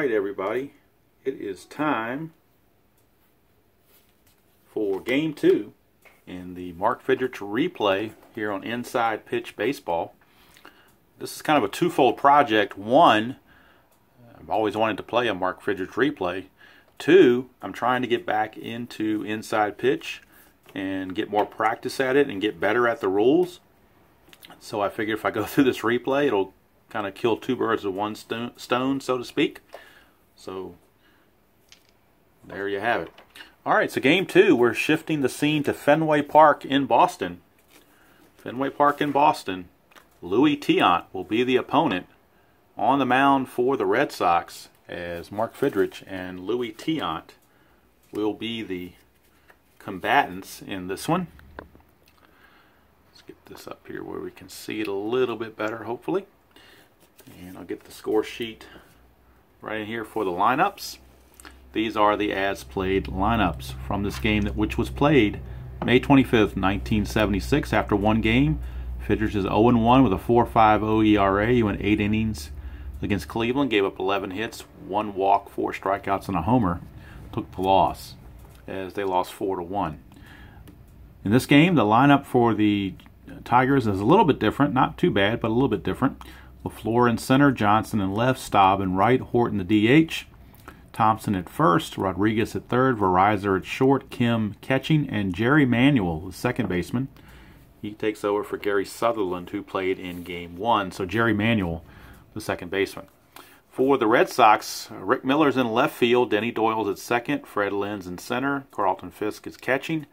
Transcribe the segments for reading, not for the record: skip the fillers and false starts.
Alright everybody, it is time for Game 2 in the Mark Fidrych replay here on Inside Pitch Baseball. This is kind of a twofold project. One, I've always wanted to play a Mark Fidrych replay. Two, I'm trying to get back into Inside Pitch and get more practice at it and get better at the rules. So I figure if I go through this replay, it'll kind of kill two birds with one stone, so to speak. So there you have it. Alright, so Game 2, we're shifting the scene to Fenway Park in Boston. Fenway Park in Boston. Luis Tiant will be the opponent on the mound for the Red Sox, as Mark Fidrych and Luis Tiant will be the combatants in this one. Let's get this up here where we can see it a little bit better, hopefully. And I'll get the score sheet right in here for the lineups. These are the as-played lineups from this game which was played May 25th, 1976. After one game, Fidrych is 0-1 with a 4.50 ERA. He went 8 innings against Cleveland, gave up 11 hits, 1 walk, 4 strikeouts, and a homer. Took the loss as they lost 4-1. In this game, the lineup for the Tigers is a little bit different. Not too bad, but a little bit different. LaFleur in center, Johnson in left, Staub in right, Horton the DH, Thompson at first, Rodriguez at third, Verizon at short, Kim catching, and Jerry Manuel, the second baseman. He takes over for Gary Sutherland, who played in Game 1. So Jerry Manuel, the second baseman. For the Red Sox, Rick Miller's in left field, Denny Doyle's at second, Fred Lynn's in center, Carlton Fisk is catching,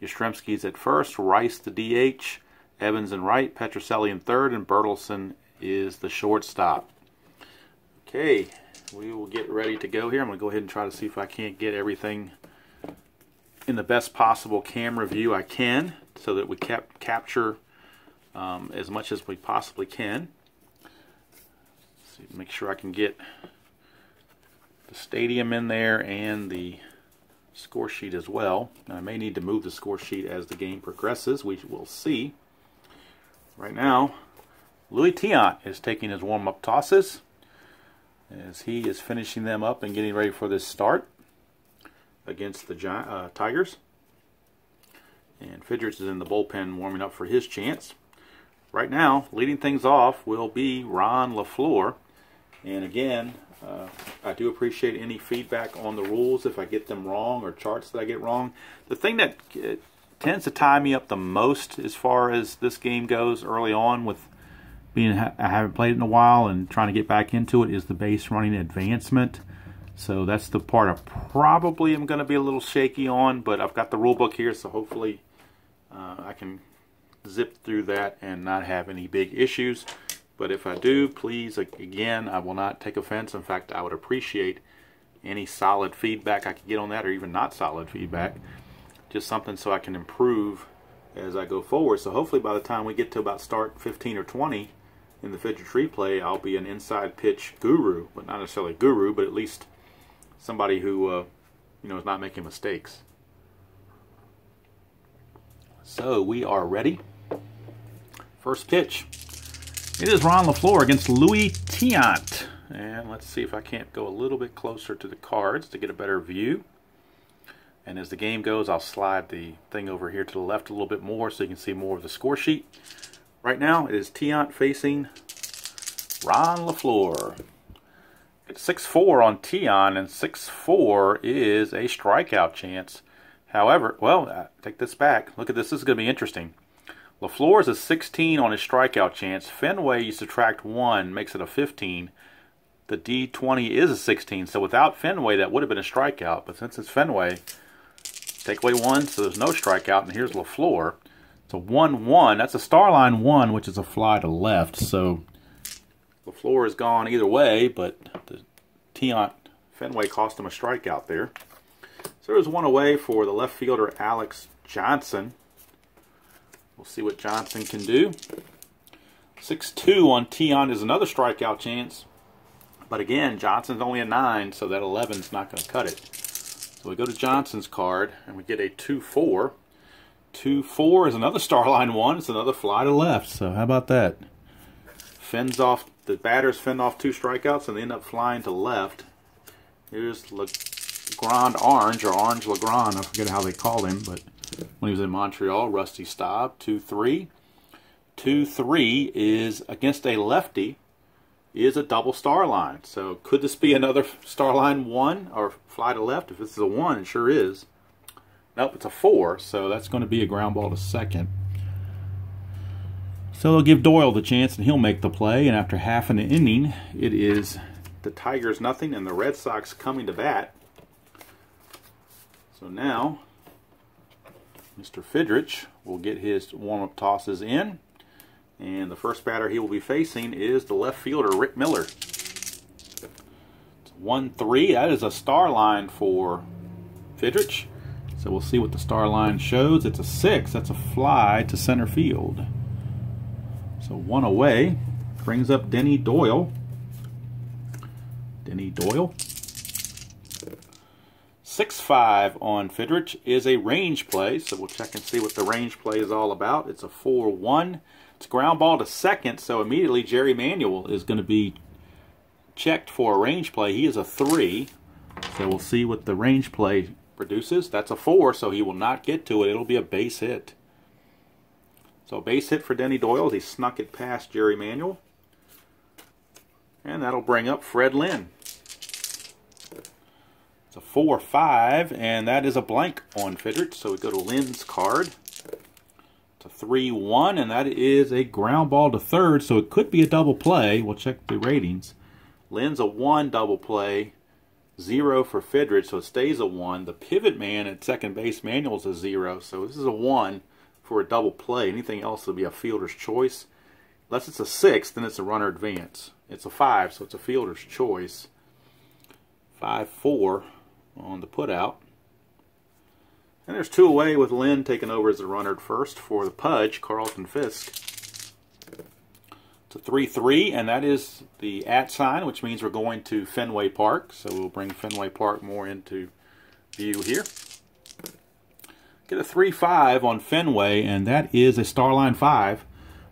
Yastrzemski's at first, Rice the DH, Evans in right, Petrocelli in third, and Bertelsen is the shortstop. Okay, we will get ready to go here. I'm going to go ahead and try to see if I can't get everything in the best possible camera view I can, so that we capture as much as we possibly can. Let's see, make sure I can get the stadium in there and the score sheet as well. I may need to move the score sheet as the game progresses. We will see. Right now, Luis Tiant is taking his warm-up tosses as he is finishing them up and getting ready for this start against the Tigers. And Fidrych is in the bullpen warming up for his chance. Right now, leading things off will be Ron LaFleur. And again, I do appreciate any feedback on the rules if I get them wrong or charts that I get wrong. The thing that tends to tie me up the most as far as this game goes early on, with being I haven't played it in a while and trying to get back into it, is the base running advancement. So that's the part I probably am going to be a little shaky on, but I've got the rule book here, so hopefully I can zip through that and not have any big issues. But if I do, please, again, I will not take offense. In fact, I would appreciate any solid feedback I could get on that, or even not solid feedback. Just something so I can improve as I go forward. So hopefully by the time we get to about start 15 or 20 in the Fidrych replay, I'll be an inside pitch guru. But not necessarily a guru, but at least somebody who you know, is not making mistakes. So we are ready. First pitch. It is Ron LaFleur against Luis Tiant. And let's see if I can't go a little bit closer to the cards to get a better view. And as the game goes, I'll slide the thing over here to the left a little bit more so you can see more of the score sheet. Right now, it is Tiant facing Ron LaFleur. It's 6-4 on Tiant, and 6-4 is a strikeout chance. However, well, I take this back. Look at this. This is going to be interesting. LaFleur is a 16 on his strikeout chance. Fenway, you subtract 1, makes it a 15. The D20 is a 16, so without Fenway, that would have been a strikeout. But since it's Fenway, take away 1, so there's no strikeout, and here's LaFleur. It's a 1-1. That's a star line 1, which is a fly to left. So LaFleur is gone either way, but the Tiant Fenway cost him a strikeout there. So there's one away for the left fielder, Alex Johnson. We'll see what Johnson can do. 6-2 on Tiant is another strikeout chance. But again, Johnson's only a 9, so that 11's not going to cut it. So we go to Johnson's card, and we get a 2-4. 2-4 is another star line 1. It's another fly to left. So how about that? Fends off, the batters fend off 2 strikeouts, and they end up flying to left. Here's Legrand Orange, or Orange Legrand. I forget how they called him, but when he was in Montreal, Rusty Staub, 2-3. 2-3 is against a lefty, is a double star line. So could this be another star line 1 or fly to left? If this is a 1, it sure is. Nope, it's a 4, so that's going to be a ground ball to second. So they'll give Doyle the chance, and he'll make the play. And after half an inning, it is the Tigers nothing, and the Red Sox coming to bat. So now, Mr. Fidrych will get his warm-up tosses in. And the first batter he will be facing is the left fielder, Rick Miller. It's 1-3. That is a star line for Fidrych. So we'll see what the star line shows. It's a 6. That's a fly to center field. So 1 away. Brings up Denny Doyle. Denny Doyle. 6-5 on Fidrych is a range play. So we'll check and see what the range play is all about. It's a 4-1. It's a ground ball to second. So immediately Jerry Manuel is going to be checked for a range play. He is a 3. So we'll see what the range play produces. That's a 4, so he will not get to it. It'll be a base hit. So a base hit for Denny Doyle. He snuck it past Jerry Manuel. And that'll bring up Fred Lynn. It's a 4-5, and that is a blank on Fidrych. So we go to Lynn's card. It's a 3-1, and that is a ground ball to third, so it could be a double play. We'll check the ratings. Lynn's a 1 double play. 0 for Fidrych, so it stays a 1. The pivot man at second base, Manuel's a 0, so this is a 1 for a double play. Anything else will be a fielder's choice. Unless it's a 6, then it's a runner advance. It's a 5, so it's a fielder's choice. 5-4 on the putout. And there's 2 away with Lynn taking over as the runner at first for the Pudge, Carlton Fisk. It's a 3-3, and that is the @ sign, which means we're going to Fenway Park. So we'll bring Fenway Park more into view here. Get a 3-5 on Fenway, and that is a star line 5.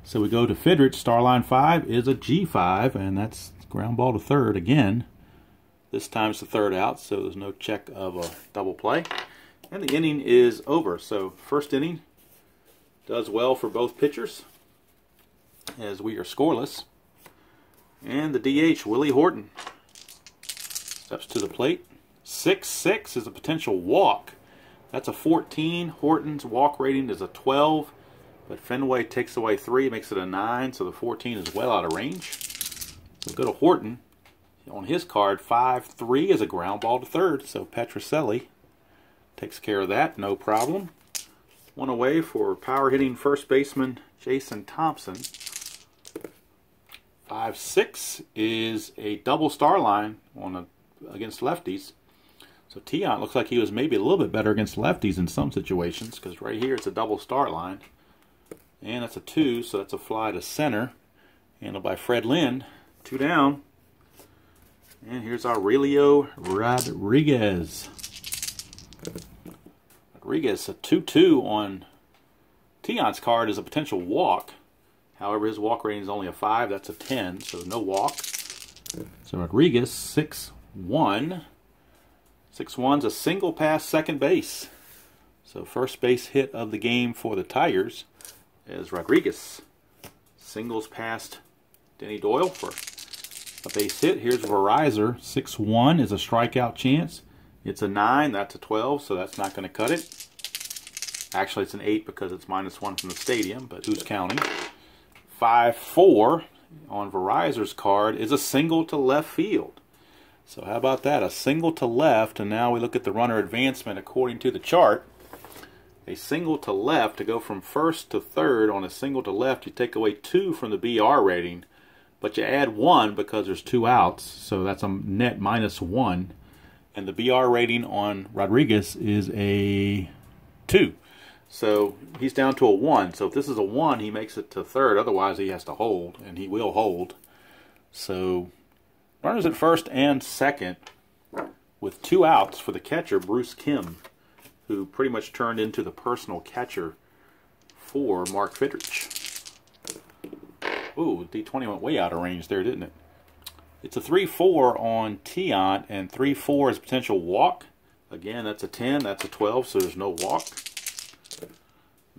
So we go to Fidrych. Star line 5 is a G5, and that's ground ball to third again. This time it's the third out, so there's no check of a double play. And the inning is over. So first inning does well for both pitchers, as we are scoreless. And the DH, Willie Horton, steps to the plate. 6-6 is a potential walk. That's a 14. Horton's walk rating is a 12, but Fenway takes away 3, makes it a 9, so the 14 is well out of range. So go to Horton. On his card, 5-3 is a ground ball to third, so Petrocelli takes care of that, no problem. 1 away for power hitting first baseman Jason Thompson. 5-6 is a double star line on against lefties. So Tiant looks like he was maybe a little bit better against lefties in some situations, because right here it's a double star line. And that's a 2, so that's a fly to center. Handled by Fred Lynn. 2 down. And here's Aurelio Rodriguez. Rodriguez, a 2-2 on Tiant's card is a potential walk. However, his walk rating is only a 5. That's a 10, so no walk. So Rodriguez, 6-1. 6-1's a single past second base. So first base hit of the game for the Tigers is Rodriguez. Singles past Denny Doyle for a base hit. Here's Verizon. 6-1 is a strikeout chance. It's a 9. That's a 12, so that's not going to cut it. Actually, it's an 8 because it's -1 from the stadium, but who's counting? 5-4 on Verizon's card is a single to left field. So how about that? A single to left, and now we look at the runner advancement according to the chart. A single to left, to go from first to third on a single to left, you take away 2 from the BR rating, but you add 1 because there's 2 outs, so that's a net -1. And the BR rating on Rodriguez is a 2. So he's down to a 1. So if this is a 1, he makes it to third. Otherwise, he has to hold, and he will hold. So runners at first and second with 2 outs for the catcher, Bruce Kim, who pretty much turned into the personal catcher for Mark Fidrych. Ooh, D20 went way out of range there, didn't it? It's a 3-4 on Tiant, and 3-4 is potential walk. Again, that's a 10, that's a 12, so there's no walk.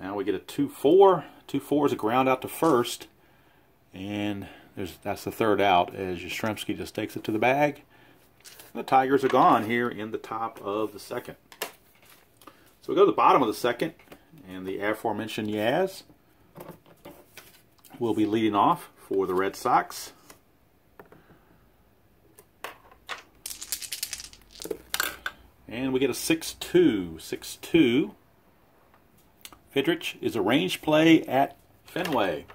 Now we get a 2-4. 2-4 is a ground out to first, and that's the third out as Yastrzemski just takes it to the bag. The Tigers are gone here in the top of the second. So we go to the bottom of the second, and the aforementioned Yaz will be leading off for the Red Sox. And we get a 6-2. 6-2. Fidrych is a range play at Fenway.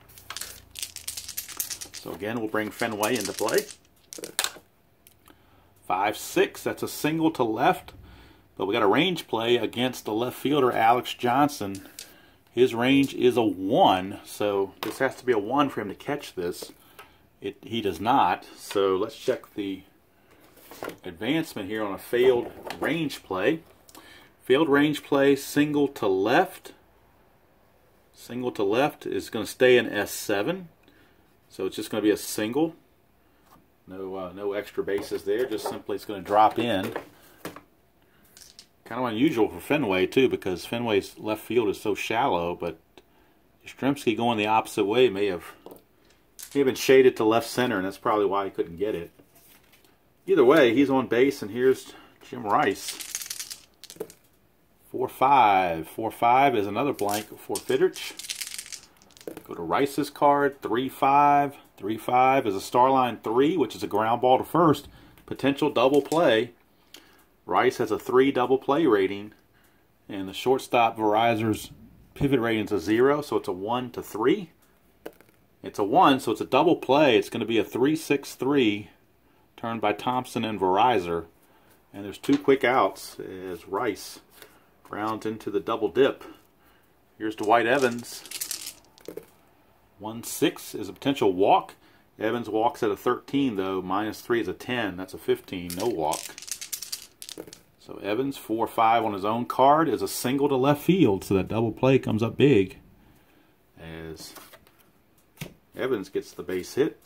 So again, we'll bring Fenway into play. 5-6, that's a single to left. But we got a range play against the left fielder, Alex Johnson. His range is a 1, so this has to be a 1 for him to catch this. He does not, so let's check the advancement here on a failed range play. Failed range play, single to left. Single to left is going to stay in S7. So it's just going to be a single. No extra bases there. Just simply it's going to drop in. Kind of unusual for Fenway too, because Fenway's left field is so shallow. But Yastrzemski going the opposite way may have been shaded to left center, and that's probably why he couldn't get it. Either way, he's on base, and here's Jim Rice. 4-5. 4-5 is another blank for Fidrych. Go to Rice's card. 3-5. 3-5 is a Starline 3, which is a ground ball to first. Potential double play. Rice has a 3 double play rating. And the shortstop Verizer's pivot rating is a 0, so it's a 1-3. It's a 1, so it's a double play. It's going to be a 3-6-3 turned by Thompson and Verizer. And there's 2 quick outs as Rice rounds into the double dip. Here's Dwight Evans. 1-6 is a potential walk. Evans walks at a 13 though. -3 is a 10. That's a 15. No walk. So Evans 4-5 on his own card is a single to left field. So that double play comes up big as Evans gets the base hit.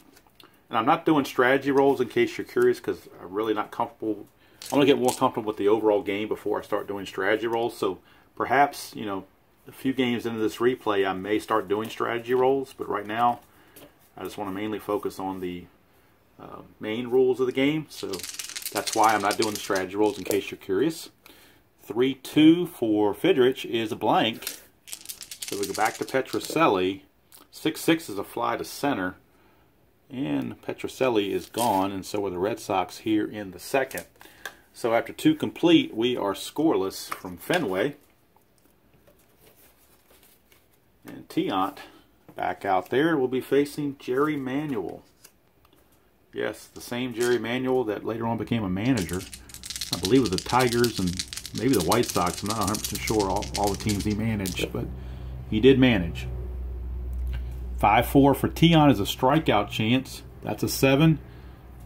And I'm not doing strategy rolls in case you're curious, because I'm really not comfortable. I'm going to get more comfortable with the overall game before I start doing strategy rolls. So perhaps, you know, a few games into this replay, I may start doing strategy rolls. But right now, I just want to mainly focus on the main rules of the game. So that's why I'm not doing the strategy rolls in case you're curious. 3-2 for Fidrych is a blank. So we go back to Petrocelli. 6-6 is a fly to center. And Petrocelli is gone, and so are the Red Sox here in the second. So after 2 complete, we are scoreless from Fenway. And Tiant back out there will be facing Jerry Manuel. Yes, the same Jerry Manuel that later on became a manager. I believe with the Tigers and maybe the White Sox. I'm not 100% sure all the teams he managed, but he did manage. 5-4 for Tiant is a strikeout chance. That's a 7.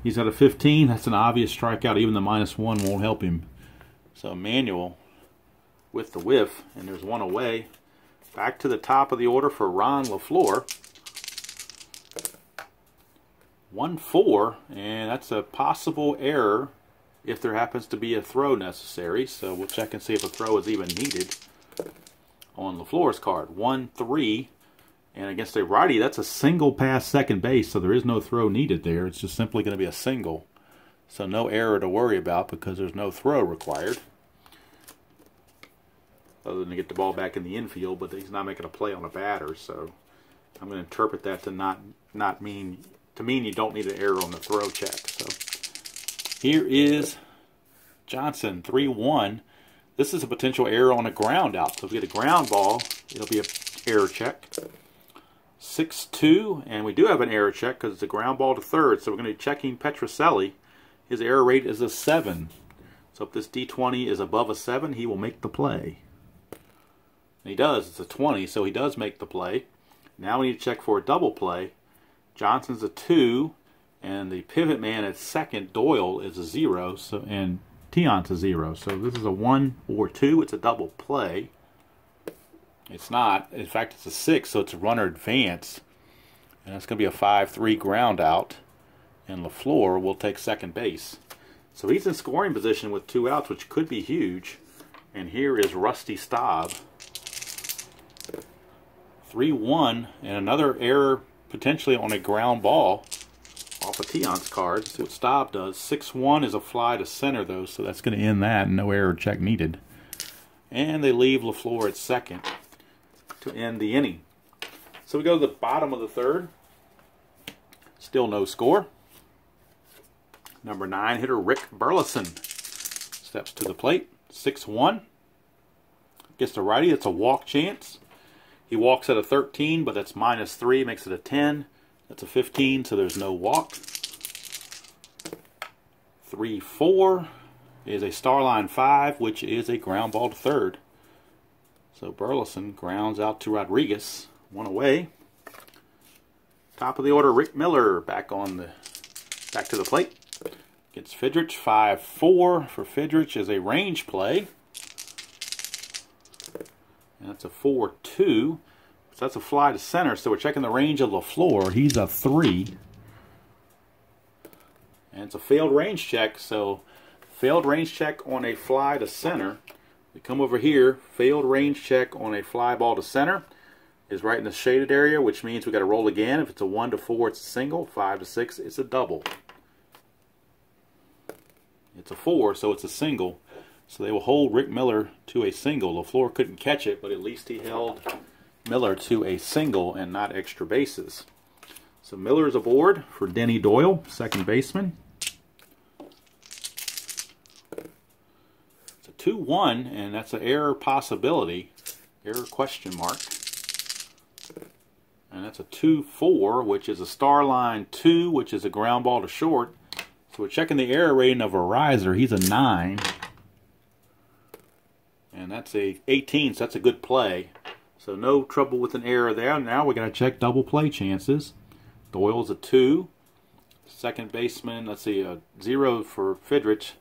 He's got a 15. That's an obvious strikeout. Even the -1 won't help him. So Manuel with the whiff, and there's 1 away. Back to the top of the order for Ron LaFleur. 1-4, and that's a possible error if there happens to be a throw necessary. So we'll check and see if a throw is even needed on LaFleur's card. 1-3. And against a righty, that's a single past second base, so there is no throw needed there. It's just simply going to be a single. So no error to worry about because there's no throw required. Other than to get the ball back in the infield, but he's not making a play on a batter, so I'm going to interpret that to not mean you don't need an error on the throw check. So here is Johnson, 3-1. This is a potential error on a ground out. So if we get a ground ball, it'll be an error check. 6-2, and we do have an error check because it's a ground ball to third, so we're going to be checking Petrocelli. His error rate is a 7. So if this D20 is above a 7, he will make the play. And he does. It's a 20, so he does make the play. Now we need to check for a double play. Johnson's a 2, and the pivot man at second, Doyle, is a 0, so and Tiant's a 0. So this is a 1 or 2. It's a double play. It's not. In fact, it's a 6, so it's a runner advance. And that's going to be a 5-3 ground out. and LaFleur will take second base. So he's in scoring position with 2 outs, which could be huge. And here is Rusty Staub. 3-1, and another error potentially on a ground ball off of Tiant's card. See what Staub does. 6-1 is a fly to center, though, so that's going to end that. No error check needed. And they leave LaFleur at second to end the inning. So we go to the bottom of the third. Still no score. Number 9 hitter Rick Burleson steps to the plate. 6-1. Gets the righty. It's a walk chance. He walks at a 13, but that's -3, makes it a 10. That's a 15, so there's no walk. 3-4 is a star line 5, which is a ground ball to third. So Burleson grounds out to Rodriguez. 1 away. Top of the order, Rick Miller back to the plate. Gets Fidrych. 5-4 for Fidrych is a range play. And that's a 4-2. So that's a fly to center. So we're checking the range of LaFleur. He's a 3. And it's a failed range check. So failed range check on a fly to center. We come over here. Failed range check on a fly ball to center is right in the shaded area, which means we got to roll again. If it's a 1-4, it's a single. 5-6, it's a double. It's a 4, so it's a single. So they will hold Rick Miller to a single. LaFleur couldn't catch it, but at least he held Miller to a single and not extra bases. So Miller is aboard for Denny Doyle, second baseman. It's a 2-1, and that's an error possibility. Error question mark. And that's a 2-4, which is a star line 2, which is a ground ball to short. So we're checking the error rating of a riser. He's a 9. And that's a 18, so that's a good play. So no trouble with an error there. Now we're going to check double play chances. Doyle's a 2. Second baseman, let's see, a 0 for Fidrych.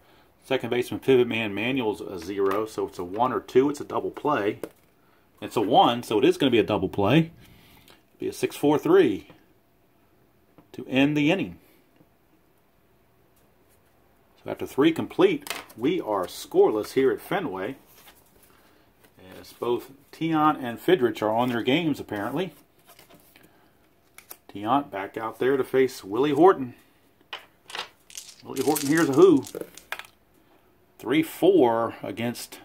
Second baseman, pivot man, Manuel's a 0. So it's a 1 or 2. It's a double play. It's a 1, so it is going to be a double play. It'll be a 6-4-3 to end the inning. So after 3 complete, we are scoreless here at Fenway. As both Tiant and Fidrych are on their games, apparently. Tiant back out there to face Willie Horton. Willie Horton here's a who. 3-4 against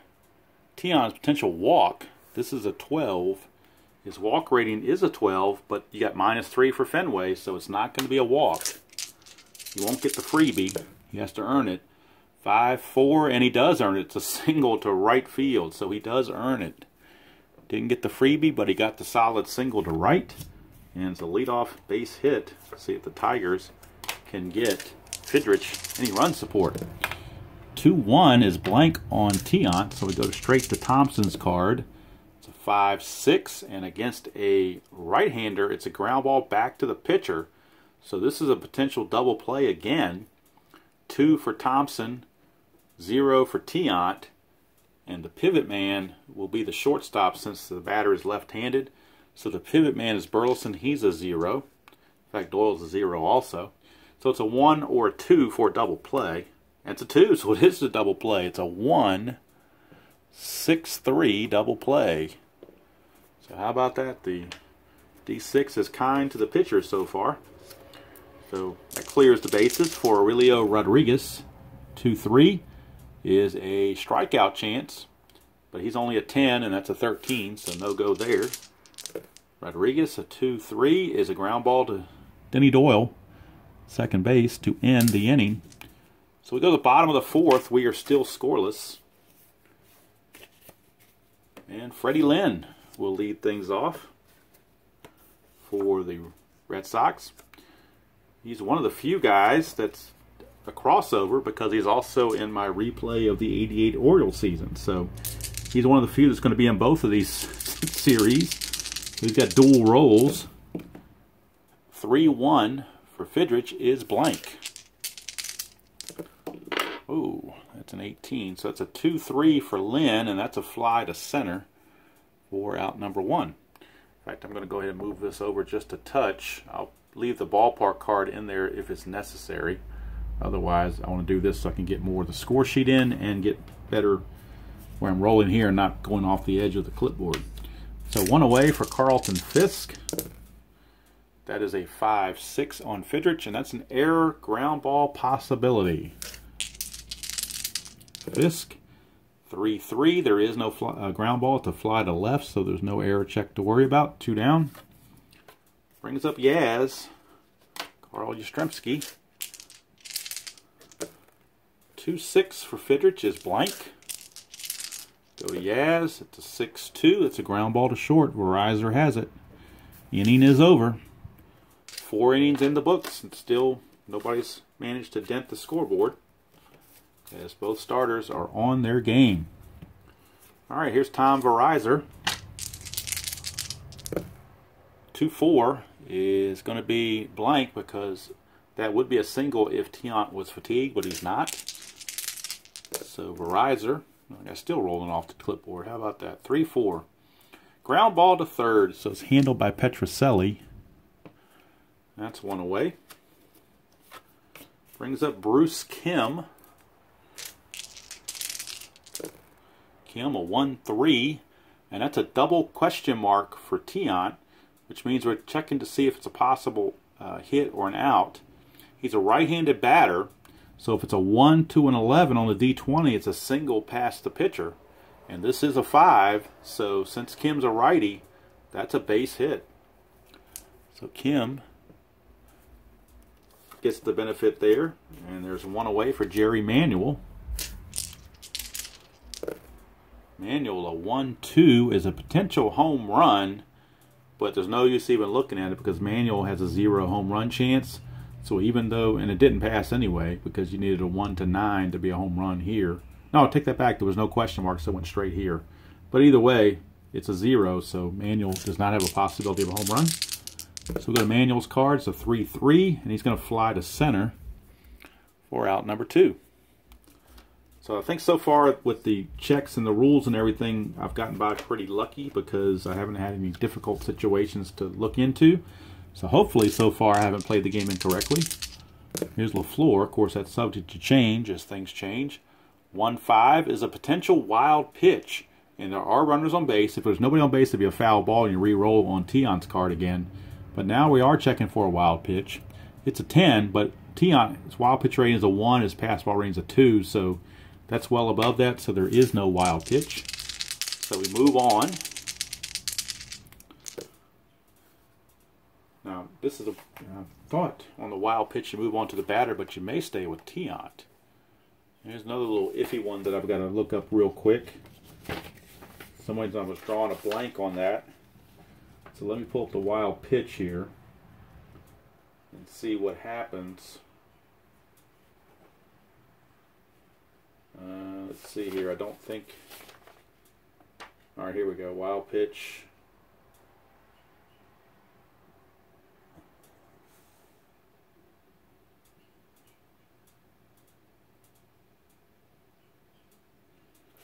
Tiant's potential walk. This is a 12. His walk rating is a 12, but you got -3 for Fenway, so it's not going to be a walk. He won't get the freebie. He has to earn it. 5-4, and he does earn it. It's a single to right field, so he does earn it. Didn't get the freebie, but he got the solid single to right. And it's a leadoff base hit. Let's see if the Tigers can get Fidrych any run support. 2-1 is blank on Tiant, so we go straight to Thompson's card. It's a 5-6, and against a right-hander, it's a ground ball back to the pitcher. So this is a potential double play again. 2 for Thompson, 0 for Tiant, and the pivot man will be the shortstop since the batter is left-handed. So the pivot man is Burleson. He's a 0. In fact, Doyle's a 0 also. So it's a 1 or a 2 for a double play. And it's a 2, so it is a double play. It's a 1-6-3 double play. So how about that? The D6 is kind to the pitcher so far. So that clears the bases for Aurelio Rodriguez. 2-3 is a strikeout chance, but he's only a 10, and that's a 13, so no go there. Rodriguez, a 2-3 is a ground ball to Denny Doyle, second base, to end the inning. So we go to the bottom of the 4th. We are still scoreless. And Freddie Lynn will lead things off for the Red Sox. He's one of the few guys that's a crossover because he's also in my replay of the '88 Orioles season. So he's one of the few that's going to be in both of these series. He's got dual roles. 3-1 for Fidrych is blank. Ooh, that's an 18. So that's a 2-3 for Lynn, and that's a fly to center for out number 1. In fact, I'm going to go ahead and move this over just a touch. I'll leave the ballpark card in there if it's necessary. Otherwise, I want to do this so I can get more of the score sheet in and get better where I'm rolling here and not going off the edge of the clipboard. So 1 away for Carlton Fisk. That is a 5-6 on Fidrych, and that's an error ground ball possibility. Fisk, 3-3. There is no ground ball to fly to left, so there's no error check to worry about. 2 down. Brings up Yaz. Carl Yastrzemski. 2-6 for Fidrych is blank. Go to Yaz. It's a 6-2. It's a ground ball to short. Verizor has it. Inning is over. 4 innings in the books, and still nobody's managed to dent the scoreboard, as both starters are on their game. All right, here's Tom Verizor. 2-4 is going to be blank because that would be a single if Tiant was fatigued, but he's not. So Verizor, I'm still rolling off the clipboard. How about that? 3-4. Ground ball to third, so it's handled by Petrocelli. That's 1 away. Brings up Bruce Kim. Kim, a 1-3. And that's a double question mark for Tiant, which means we're checking to see if it's a possible hit or an out. He's a right-handed batter, so if it's a 1, 2, and 11 on the D20, it's a single past the pitcher. And this is a 5, so since Kim's a righty, that's a base hit. So Kim gets the benefit there, and there's 1 away for Jerry Manuel. Manuel, a 1-2 is a potential home run, but there's no use even looking at it because Manuel has a 0 home run chance. So even though, and it didn't pass anyway because you needed a 1-9 to be a home run here. No, take that back. There was no question mark, so it went straight here. But either way, it's a 0, so Manuel does not have a possibility of a home run. So we go to Manuel's card. It's a 3-3, and he's going to fly to center for out number 2. So I think so far with the checks and the rules and everything, I've gotten by pretty lucky because I haven't had any difficult situations to look into. So hopefully so far I haven't played the game incorrectly. Here's LaFleur. Of course, that's subject to change as things change. 1-5 is a potential wild pitch, and there are runners on base. If there's nobody on base, it'd be a foul ball, and you re-roll on Tiant's card again. But now we are checking for a wild pitch. It's a 10, but Tiant's wild pitch rating is a 1, his pass ball rating is a 2, so that's well above that, so there is no wild pitch. So we move on. Now, this is a thought on the wild pitch to move on to the batter, but you may stay with Tiant. Here's another little iffy one that I've got to look up real quick. Somebody's I was drawing a blank on that. So let me pull up the wild pitch here and see what happens. Let's see here. I don't think. All right, here we go. Wild pitch.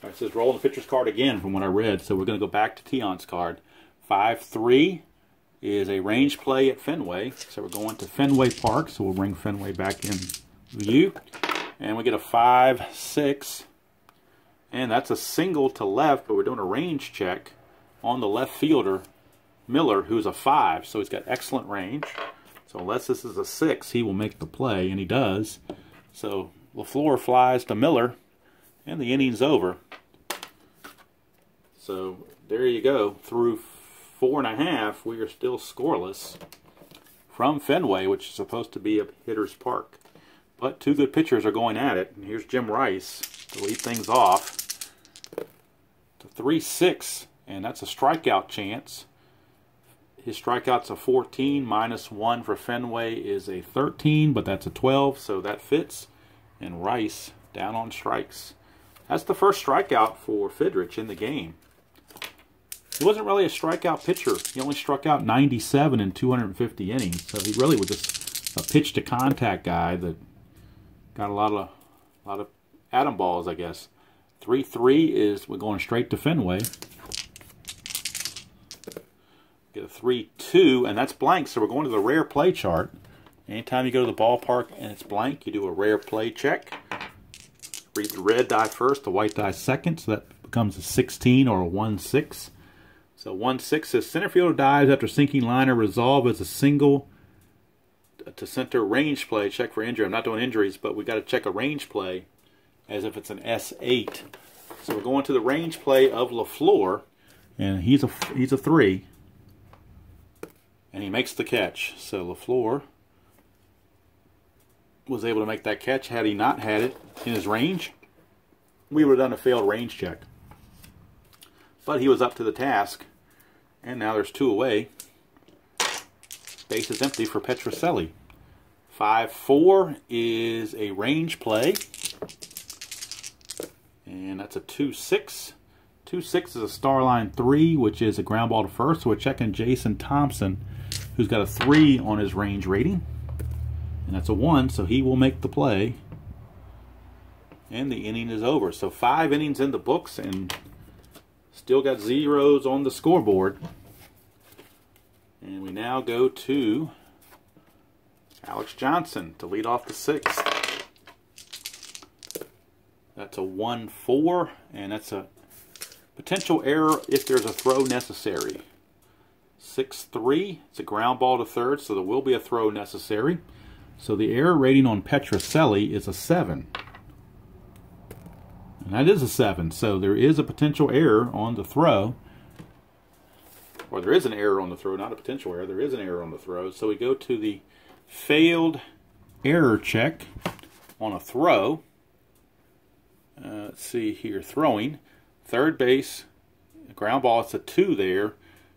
All right, it says roll the pitcher's card again from what I read. So we're going to go back to Tiant's card. 5-3 is a range play at Fenway. So we're going to Fenway Park. So we'll bring Fenway back in view. And we get a 5-6. And that's a single to left, but we're doing a range check on the left fielder, Miller, who's a 5. So he's got excellent range. So unless this is a 6, he will make the play, and he does. So LaFleur flies to Miller, and the inning's over. So there you go. Through 4.5, we are still scoreless from Fenway, which is supposed to be a hitter's park. But 2 good pitchers are going at it. And here's Jim Rice to lead things off to 3-6, and that's a strikeout chance. His strikeout's a 14, -1 for Fenway is a 13, but that's a 12, so that fits. And Rice down on strikes. That's the first strikeout for Fidrych in the game. He wasn't really a strikeout pitcher. He only struck out 97 in 250 innings, so he really was just a pitch-to-contact guy that got a lot of atom balls, I guess. 3-3 is we're going straight to Fenway. Get a 3-2, and that's blank, so we're going to the rare play chart. Anytime you go to the ballpark and it's blank, you do a rare play check. Read the red die first, the white die second, so that becomes a 16 or a 1-6. So 1-6 says center fielder dives after sinking liner, resolve as a single to center range play. Check for injury. I'm not doing injuries, but we got to check a range play as if it's an S8. So we're going to the range play of LaFleur, and he's a 3, and he makes the catch. So LaFleur was able to make that catch. Had he not had it in his range, we would have done a failed range check. But he was up to the task, and now there's 2 away. Base is empty for Petrocelli. 5-4 is a range play, and that's a 2-6. 2-6 is a star line 3, which is a ground ball to first. So we're checking Jason Thompson, who's got a 3 on his range rating. And that's a 1, so he will make the play. And the inning is over. So 5 innings in the books, and still got zeros on the scoreboard. And we now go to Alex Johnson to lead off the 6th. That's a 1-4, and that's a potential error if there's a throw necessary. 6-3, it's a ground ball to third, so there will be a throw necessary. So the error rating on Petrocelli is a 7. And that is a 7, so there is a potential error on the throw. Or there is an error on the throw, not a potential error. There is an error on the throw. So we go to the failed error check on a throw. Let's see here, throwing. Third base, ground ball, it's a 2 there.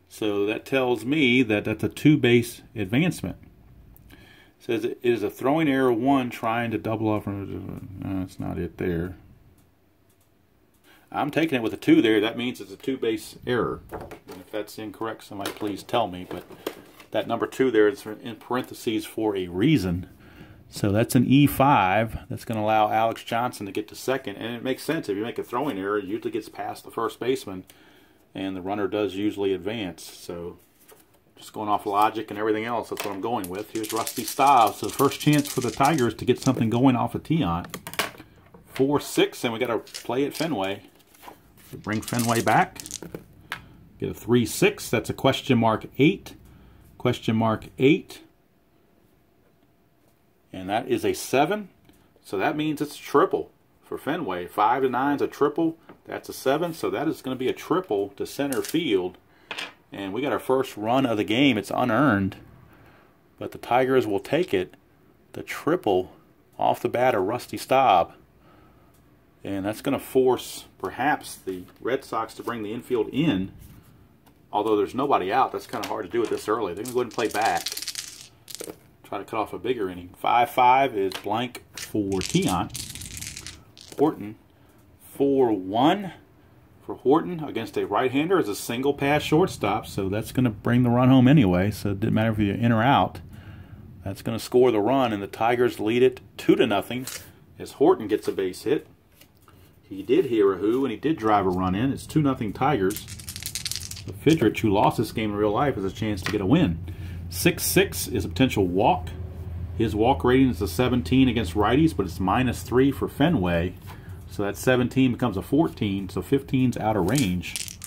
So that tells me that that's a 2-base advancement. It says it is a throwing error 1 trying to double off. No, that's not it there. I'm taking it with a 2 there. That means it's a 2-base error. And if that's incorrect, somebody please tell me. But that number 2 there is in parentheses for a reason. So that's an E5. That's going to allow Alex Johnson to get to second. And it makes sense. If you make a throwing error, it usually gets past the first baseman. And the runner does usually advance. So just going off logic and everything else, that's what I'm going with. Here's Rusty Staub. So first chance for the Tigers to get something going off of Tiant. 4-6, and we got to play at Fenway. Bring Fenway back. Get a 3-6. That's a question mark 8. Question mark 8. And that is a 7. So that means it's a triple for Fenway. 5-9 is a triple. That's a 7. So that is going to be a triple to center field. And we got our first run of the game. It's unearned. But the Tigers will take it. The triple off the bat of Rusty Staub. And that's going to force, perhaps, the Red Sox to bring the infield in. Although there's nobody out, that's kind of hard to do it this early. They're going to go ahead and play back. Try to cut off a bigger inning. 5-5 is blank for Tiant. Horton. 4-1 for Horton against a right-hander is a single pass shortstop. So that's going to bring the run home anyway. So it didn't matter if you're in or out. That's going to score the run, and the Tigers lead it 2-0 as Horton gets a base hit. He did hear a who, and he did drive a run in. It's 2-0 Tigers. But Fidrych, who lost this game in real life, has a chance to get a win. 6-6 is a potential walk. His walk rating is a 17 against righties, but it's -3 for Fenway. So that 17 becomes a 14, so 15's out of range.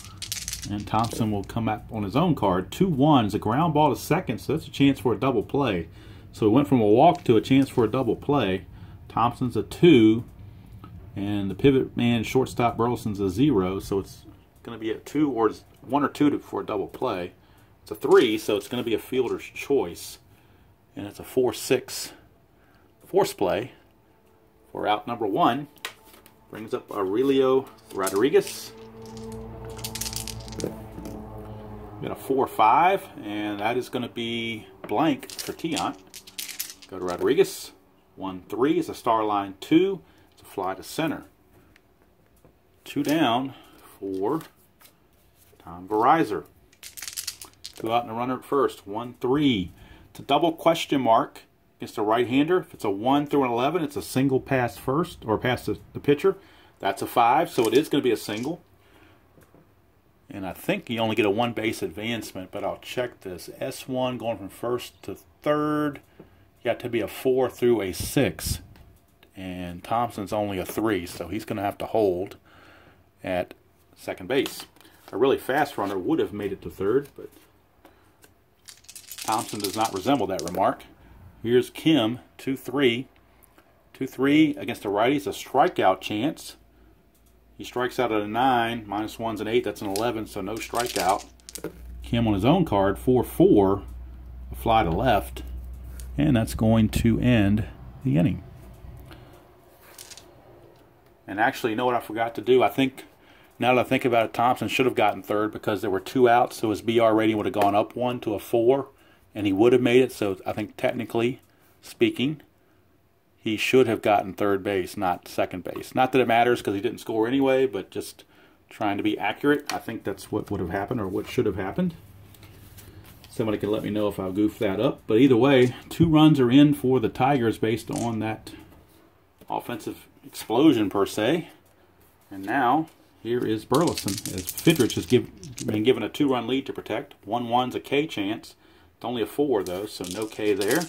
And Thompson will come up on his own card. 2-1 is a ground ball to second, so that's a chance for a double play. So it went from a walk to a chance for a double play. Thompson's a 2. And the pivot man shortstop Burleson's a 0, so it's going to be a 2 or 1 or 2 for a double play. It's a 3, so it's going to be a fielder's choice. And it's a 4-6 force play for out number 1. Brings up Aurelio Rodriguez. We got a 4-5, and that is going to be blank for Tiant. Go to Rodriguez. 1-3 is a star line 2. Fly to center. 2 down for Tom Verizor. 2 out and a runner at first. 1-3. It's a double question mark against a right-hander. If it's a 1 through an 11, it's a single pass first, or pass the pitcher. That's a 5, so it is going to be a single. And I think you only get a 1 base advancement, but I'll check this. S1 going from first to third. You got to be a 4 through a 6. And Thompson's only a 3, so he's going to have to hold at second base. A really fast runner would have made it to third, but Thompson does not resemble that remark. Here's Kim, 2-3. 2-3 against the righties, a strikeout chance. He strikes out at a 9, -1's an 8, that's an 11, so no strikeout. Kim on his own card, 4-4, a fly to left, and that's going to end the inning. And actually, you know what I forgot to do? I think, now that I think about it, Thompson should have gotten third because there were 2 outs, so his BR rating would have gone up 1 to a 4, and he would have made it. So I think technically speaking, he should have gotten third base, not second base. Not that it matters because he didn't score anyway, but just trying to be accurate. I think that's what would have happened, or what should have happened. Somebody can let me know if I goofed that up. But either way, 2 runs are in for the Tigers based on that offensive explosion per se. And now here is Burleson, as Fidrych has been given a 2-run lead to protect. 1-1's a K chance. It's only a 4 though, so no K there.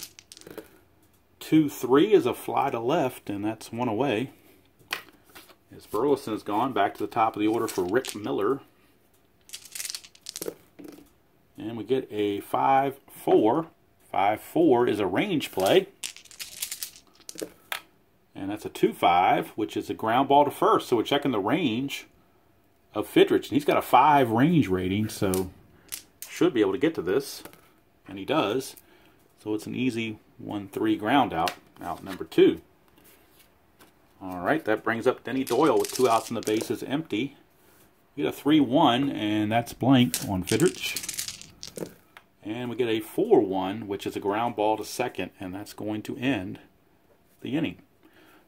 2-3 is a fly to left, and that's 1 away. As Burleson is gone, back to the top of the order for Rick Miller. And we get a 5-4. 5-4 is a range play. And that's a 2-5, which is a ground ball to first. So we're checking the range of Fidrych. And he's got a 5 range rating, so should be able to get to this. And he does. So it's an easy 1-3 ground out number 2. All right, that brings up Denny Doyle with 2 outs and the bases empty. We get a 3-1, and that's blank on Fidrych. And we get a 4-1, which is a ground ball to second, and that's going to end the inning.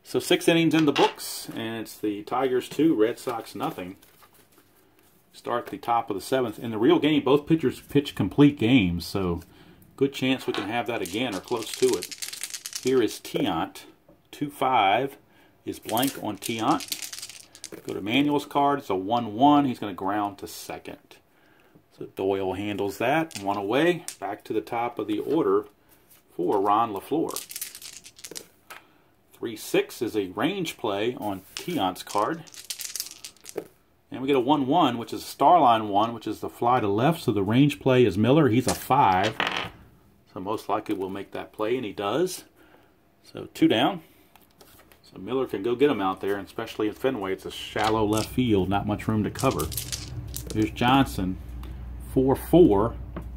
So 6 innings in the books, and it's the Tigers 2, Red Sox nothing. Start the top of the 7th. In the real game, both pitchers pitch complete games, so good chance we can have that again or close to it. Here is Tiant. 2-5 is blank on Tiant. Go to Manuel's card. It's a 1-1. He's going to ground to second. So Doyle handles that. 1 away. Back to the top of the order for Ron LaFleur. 3-6 is a range play on Tiant's card. And we get a 1-1, which is a star line 1, which is the fly to left. So the range play is Miller. He's a 5. So most likely we'll make that play, and he does. So 2 down. So Miller can go get him out there, and especially at Fenway. It's a shallow left field, not much room to cover. Here's Johnson. 4-4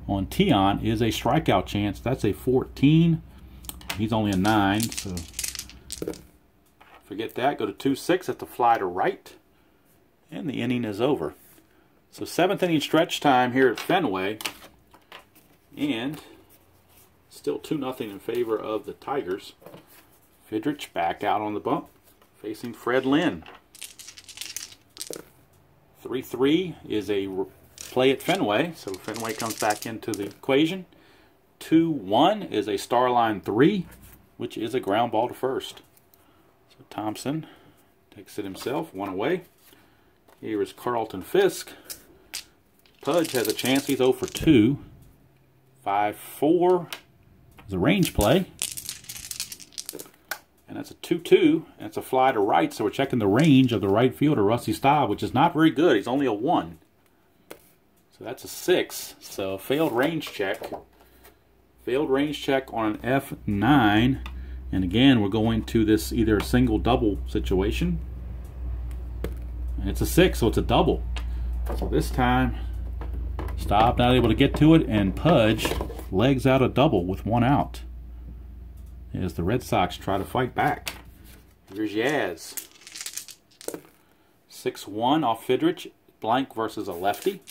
on Tiant is a strikeout chance. That's a 14. He's only a 9, so forget that. Go to 2-6 at the fly to right. And the inning is over. So 7th inning stretch time here at Fenway. And still 2-0 in favor of the Tigers. Fidrych back out on the bump, facing Fred Lynn. 3-3 is a play at Fenway, so Fenway comes back into the equation. 2-1 is a star line 3, which is a ground ball to first. So Thompson takes it himself, 1 away. Here is Carlton Fisk. Pudge has a chance. He's 0 for 2. 5-4 is a range play. And that's a 2-2. And it's a fly to right. So we're checking the range of the right fielder, Rusty Staub, which is not very good. He's only a 1. So that's a 6. So failed range check. Failed range check on an F9. And again, we're going to this either a single double situation. And it's a 6, so it's a double. So this time, Staub not able to get to it, and Pudge legs out a double with 1 out. As the Red Sox try to fight back. Here's Yaz. 6-1 off Fidrych, blank versus a lefty.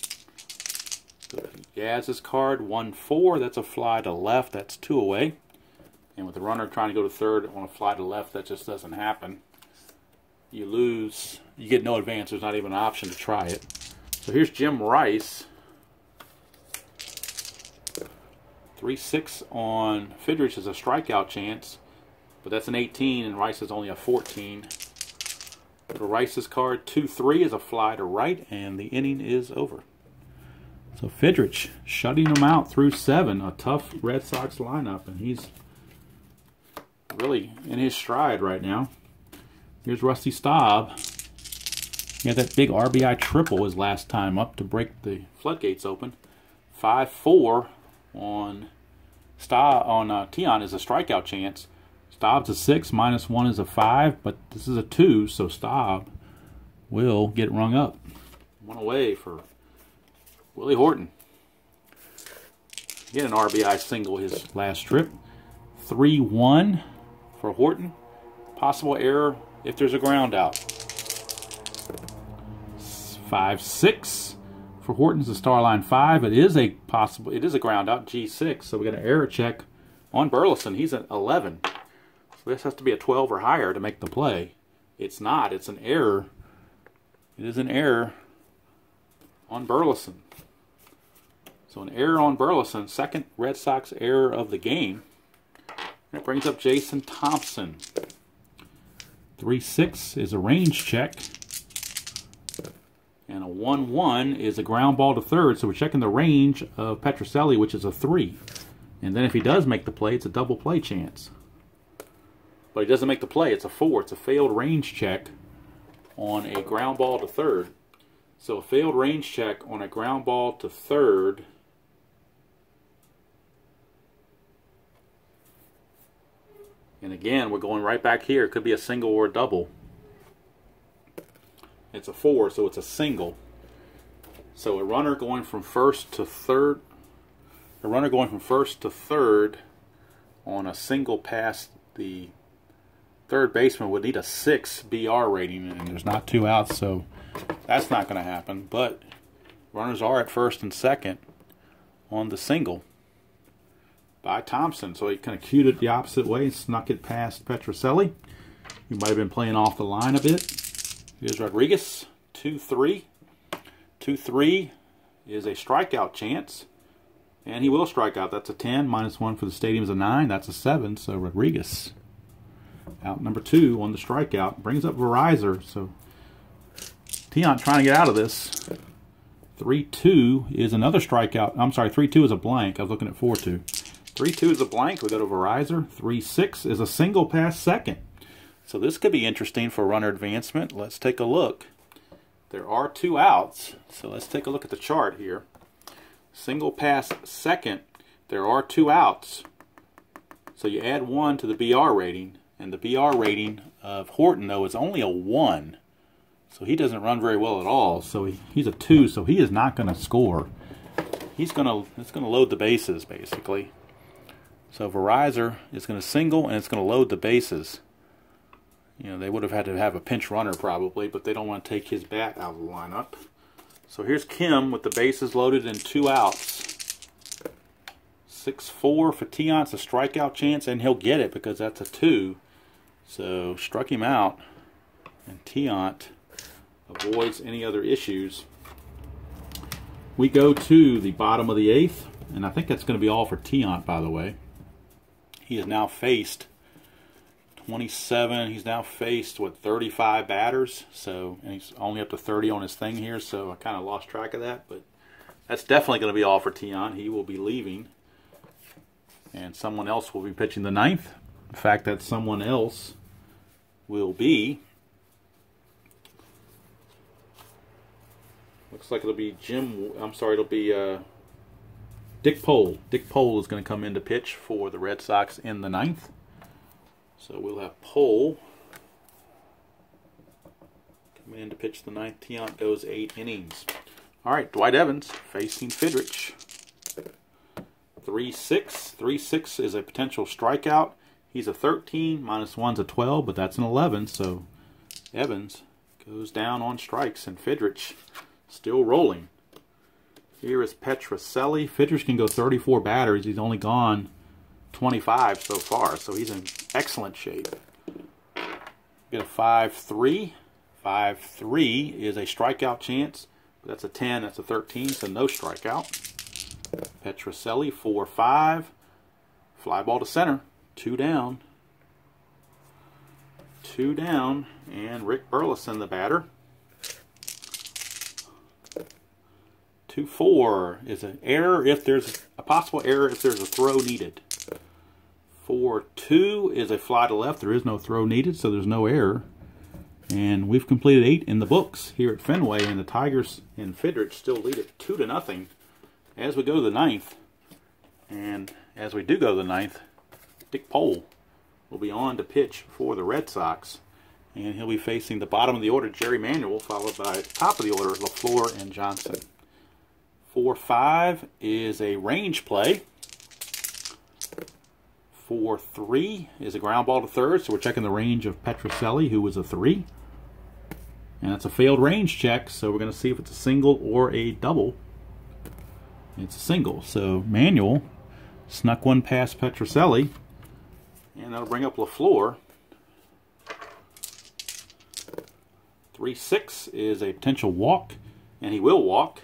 Yaz's card, 1-4, that's a fly to left, that's 2 away. And with the runner trying to go to third on a fly to left, that just doesn't happen. You lose, you get no advance. There's not even an option to try it. So here's Jim Rice. 3-6 on Fidrych is a strikeout chance, but that's an 18, and Rice is only a 14. For Rice's card, 2-3 is a fly to right, and the inning is over. So Fidrych shutting them out through 7. A tough Red Sox lineup, and he's really in his stride right now. Here's Rusty Staub. He had that big RBI triple his last time up to break the floodgates open. 5-4 on Tiant is a strikeout chance. Staub's a 6, -1 is a 5, but this is a 2, so Staub will get rung up. 1 away for Willie Horton. He had an RBI single his last trip. 3-1 for Horton. Possible error if there's a ground out. 5-6 for Horton's the star line 5. It is a ground out, G6. So we got an error check on Burleson. He's at 11. So this has to be a 12 or higher to make the play. It's not. It's an error. It is an error on Burleson. So an error on Burleson, second Red Sox error of the game. That brings up Jason Thompson. 3-6 is a range check. And a 1-1 is a ground ball to third. So we're checking the range of Petrocelli, which is a 3. And then if he does make the play, it's a double play chance. But he doesn't make the play, it's a 4. It's a failed range check on a ground ball to third. So a failed range check on a ground ball to third. And again, we're going right back here. It could be a single or a double. It's a 4, so it's a single. So a runner going from first to third. A runner going from first to third on a single past the third baseman would need a 6 BR rating, and there's not 2 outs, so that's not going to happen. But runners are at first and second on the single by Thompson. So he kind of cued it the opposite way and snuck it past Petrocelli. He might have been playing off the line a bit. Here's Rodriguez, 2-3. 2-3 is a strikeout chance. And he will strike out. That's a 10. -1 for the stadium is a 9. That's a 7. So Rodriguez, out number 2 on the strikeout. Brings up Verizon. So Tiant trying to get out of this. 3-2 is another strikeout. I'm sorry, 3-2 is a blank. I was looking at 4-2. 3-2 is a blank. We go to Verizon. 3-6 is a single past second. So this could be interesting for runner advancement. Let's take a look. There are 2 outs. So let's take a look at the chart here. Single pass second. There are 2 outs. So you add 1 to the BR rating. And the BR rating of Horton, though, is only a 1. So he doesn't run very well at all. So he's a 2, so he is not going to score. It's going to load the bases, basically. So Verizon is going to single, and it's going to load the bases. You know, they would have had to have a pinch runner probably, but they don't want to take his bat out of the lineup. So here's Kim with the bases loaded and 2 outs. 6-4 for Tiant's a strikeout chance, and he'll get it because that's a 2. So struck him out, and Tiant avoids any other issues. We go to the bottom of the 8th, and I think that's going to be all for Tiant, by the way. He has now faced 27. He's now faced, what, 35 batters. So, and he's only up to 30 on his thing here, so I kind of lost track of that. But that's definitely going to be all for Tiant. He will be leaving, and someone else will be pitching the 9th. In fact, that someone else will be, looks like it'll be it'll be Dick Pole. Dick Pole is going to come in to pitch for the Red Sox in the 9th. So we'll have Pole come in to pitch the 9th. Tiant goes 8 innings. All right, Dwight Evans facing Fidrych. 3-6. 3-6 is a potential strikeout. He's a 13. -1's a 12, but that's an 11. So Evans goes down on strikes, and Fidrych still rolling. Here is Petrocelli. Fidrych can go 34 batters. He's only gone 25 so far, so he's in excellent shape. Get a 5-3. 5-3 is a strikeout chance, but that's a 10, that's a 13, so no strikeout. Petrocelli, 4-5. Fly ball to center. 2 down. 2 down, and Rick Burleson, the batter. 2-4 is an error if there's a possible error if there's a throw needed. 4-2 is a fly to left. There is no throw needed, so there's no error. And we've completed 8 in the books here at Fenway, and the Tigers and Fidrych still lead it 2-0 as we go to the 9th. And as we do go to the 9th, Dick Pole will be on to pitch for the Red Sox. And he'll be facing the bottom of the order, Jerry Manuel, followed by top of the order, LaFleur and Johnson. 4-5 is a range play. 4-3 is a ground ball to third, so we're checking the range of Petrocelli, who was a 3. And that's a failed range check, so we're going to see if it's a single or a double. It's a single, so Manuel snuck one past Petrocelli, and that'll bring up LaFleur. 3-6 is a potential walk, and he will walk.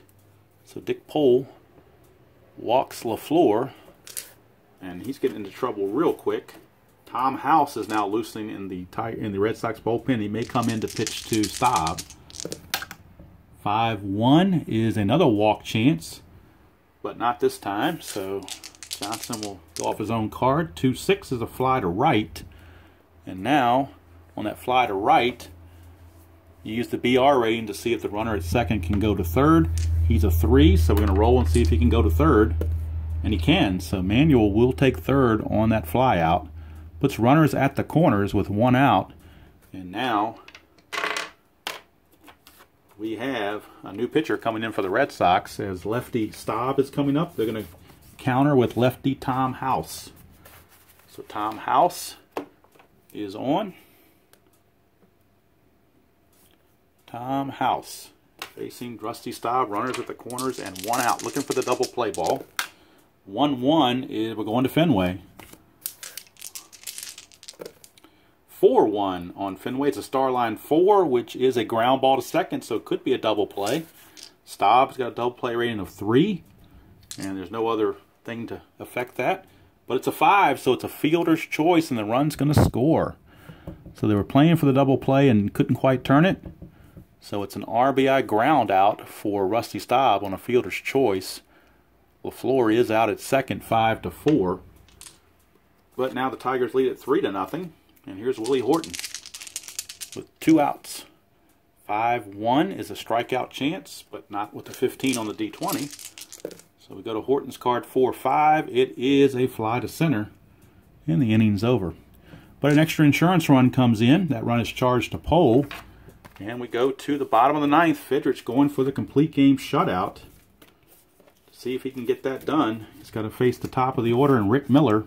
So Dick Pole walks LaFleur, and he's getting into trouble real quick. Tom House is now loosening in the Red Sox bullpen. He may come in to pitch to Staub. 5-1 is another walk chance, but not this time. So Johnson will go off his own card. 2-6 is a fly to right, and now on that fly to right, you use the BR rating to see if the runner at second can go to third. He's a 3, so we're going to roll and see if he can go to third. And he can, so Manuel will take third on that fly out. Puts runners at the corners with 1 out. And now we have a new pitcher coming in for the Red Sox as lefty Staub is coming up. They're going to counter with lefty Tom House. So Tom House is on. Tom House facing Rusty Staub, runners at the corners and 1 out. Looking for the double play ball. 1-1 is we're going to Fenway. 4-1 on Fenway. It's a star line 4, which is a ground ball to second, so it could be a double play. Staub's got a double play rating of 3, and there's no other thing to affect that. But it's a 5, so it's a fielder's choice, and the run's going to score. So they were playing for the double play and couldn't quite turn it. So it's an RBI ground out for Rusty Staub on a fielder's choice. LaFleur is out at second, 5-4. But now the Tigers lead at 3-0. And here's Willie Horton with 2 outs. 5-1 is a strikeout chance, but not with the 15 on the D20. So we go to Horton's card 4-5. It is a fly to center, and the inning's over. But an extra insurance run comes in. That run is charged to Pole. And we go to the bottom of the 9th. Fidrych going for the complete game shutout. See if he can get that done. He's got to face the top of the order and Rick Miller.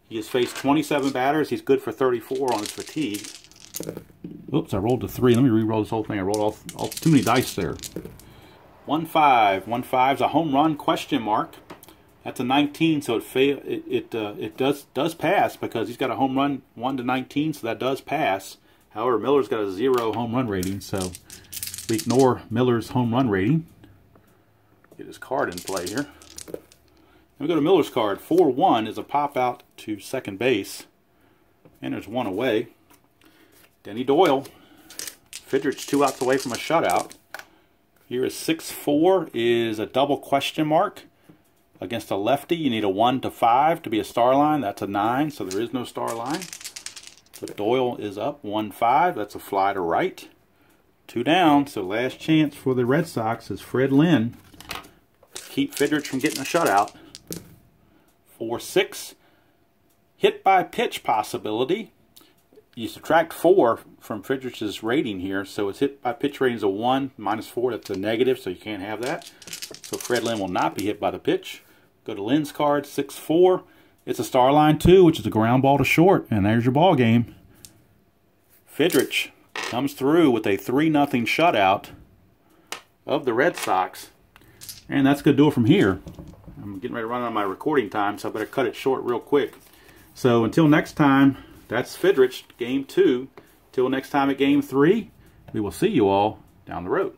He has faced 27 batters. He's good for 34 on his fatigue. Oops, I rolled a 3. Let me re-roll this whole thing. I rolled all too many dice there. 1-5. 1-5's a home run question mark. That's a 19, so it does pass because he's got a home run 1-19, so that does pass. However, Miller's got a 0 home run rating, so we ignore Miller's home run rating. Get his card in play here. We go to Miller's card. 4-1 is a pop out to second base. And there's 1 away. Denny Doyle. Fidrych 2 outs away from a shutout. Here is 6-4 is a double question mark. Against a lefty, you need a 1-5 to be a star line. That's a 9, so there is no star line. So Doyle is up 1-5. That's a fly to right. 2 down, so last chance for the Red Sox is Fred Lynn to keep Fidrych from getting a shutout. 4-6, hit by pitch possibility. You subtract 4 from Fidrych's rating here, so his hit by pitch rating is a 1 minus 4. That's a negative, so you can't have that. So Fred Lynn will not be hit by the pitch. Go to Lynn's card, 6-4. It's a star line 2, which is a ground ball to short, and there's your ball game. Fidrych comes through with a 3-0 shutout of the Red Sox, and that's going to do it from here. I'm getting ready to run out of my recording time, so I better cut it short real quick. So until next time, that's Fidrych, Game 2. Till next time at Game 3, we will see you all down the road.